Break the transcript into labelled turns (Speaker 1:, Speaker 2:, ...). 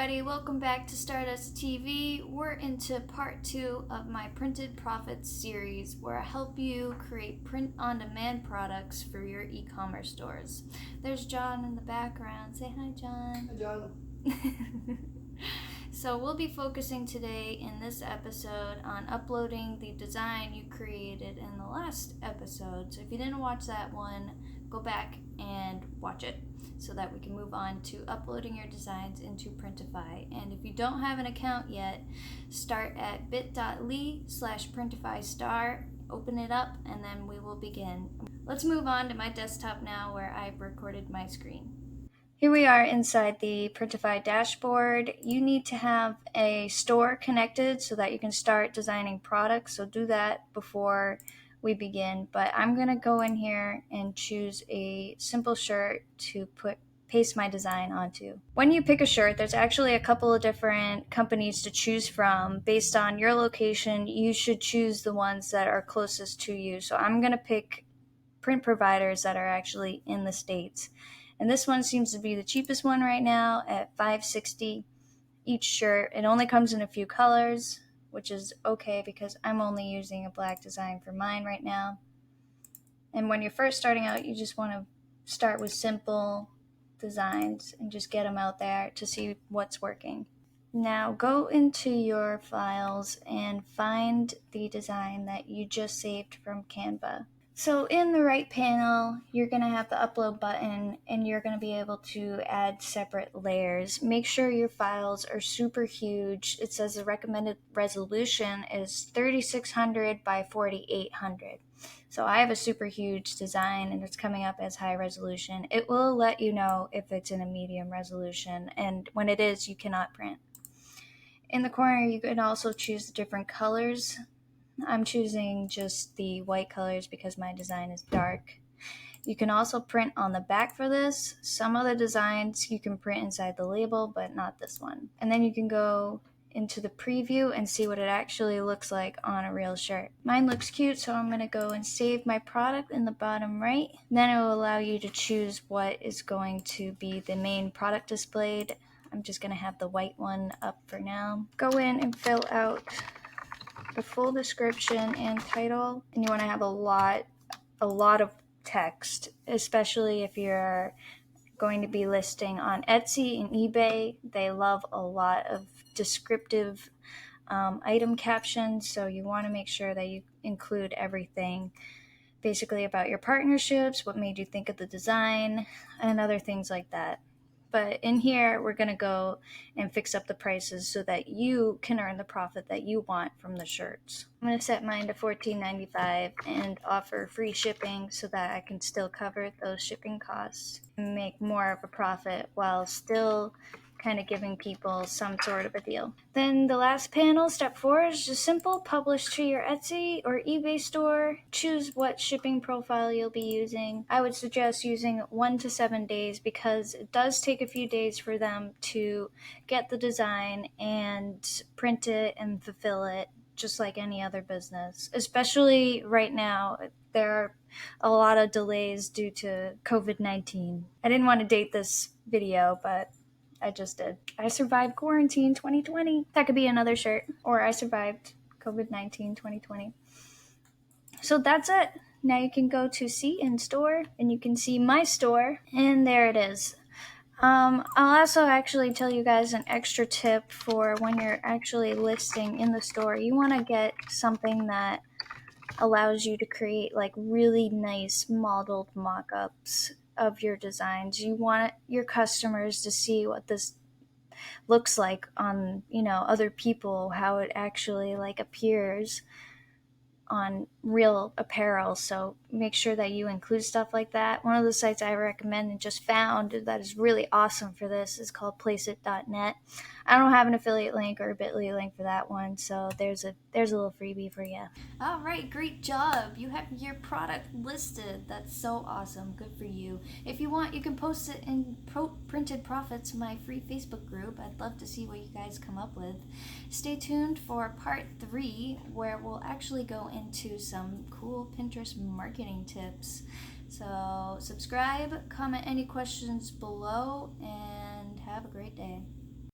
Speaker 1: everybody, welcome back to Stardust TV. We're into part 2 of my Printed Profits series where I help you create print-on-demand products for your e-commerce stores. There's John in the background. Say hi, John.
Speaker 2: Hi, John.
Speaker 1: So we'll be focusing today in this episode on uploading the design you created in the last episode. So if you didn't watch that one, go back and watch it so that we can move on to uploading your designs into Printify. And if you don't have an account yet, start at bit.ly/printifystar, open it up, and then we will begin. Let's move on to my desktop now where I've recorded my screen. Here we are inside the Printify dashboard. You need to have a store connected so that you can start designing products. So do that before we begin. But I'm going to go in here and choose a simple shirt to paste my design onto. When you pick a shirt, there's actually a couple of different companies to choose from. Based on your location, you should choose the ones that are closest to you. So I'm going to pick print providers that are actually in the States. And this one seems to be the cheapest one right now at $5.60 each shirt. It only comes in a few colors, which is okay because I'm only using a black design for mine right now. And when you're first starting out, you just want to start with simple designs and just get them out there to see what's working. Now go into your files and find the design that you just saved from Canva. So in the right panel, you're going to have the upload button and you're going to be able to add separate layers. Make sure your files are super huge. It says the recommended resolution is 3600 by 4800. So I have a super huge design and it's coming up as high resolution. It will let you know if it's in a medium resolution, and when it is, you cannot print. In the corner, you can also choose the different colors. I'm choosing just the white colors because my design is dark. You can also print on the back for this. Some of the designs you can print inside the label, but not this one. And then you can go into the preview and see what it actually looks like on a real shirt. Mine looks cute, so I'm going to go and save my product in the bottom right. Then it will allow you to choose what is going to be the main product displayed. I'm just going to have the white one up for now. Go in and fill out the full description and title, and you want to have a lot of text, especially if you're going to be listing on Etsy and eBay. They love a lot of descriptive item captions, so you want to make sure that you include everything basically about your partnerships, what made you think of the design, and other things like that. But in here, we're going to go and fix up the prices so that you can earn the profit that you want from the shirts. I'm going to set mine to $14.95 and offer free shipping so that I can still cover those shipping costs and make more of a profit while still kind of giving people some sort of a deal. Then the last panel, step 4, is just simple. Publish to your Etsy or eBay store. Choose what shipping profile you'll be using. I would suggest using 1 to 7 days because it does take a few days for them to get the design and print it and fulfill it, just like any other business. Especially right now, there are a lot of delays due to COVID-19. I didn't want to date this video, but I just did. I survived quarantine 2020. That could be another shirt. Or I survived COVID-19 2020. So that's it. Now you can go to see in store and you can see my store. And there it is. I'll also actually tell you guys an extra tip for when you're actually listing in the store. You want to get something that allows you to create like really nice modeled mock-ups of your designs. You want your customers to see what this looks like on, other people, how it actually like appears on real apparel. So make sure that you include stuff like that. One of the sites I recommend and just found that is really awesome for this is called placeit.net. I don't have an affiliate link or a bit.ly link for that one, so there's a little freebie for you. All right, great job. You have your product listed. That's so awesome. Good for you. If you want, you can post it in Printed Profits, my free Facebook group. I'd love to see what you guys come up with. Stay tuned for part 3, where we'll actually go into some cool Pinterest marketing tips. So subscribe, comment any questions below, and have a great day.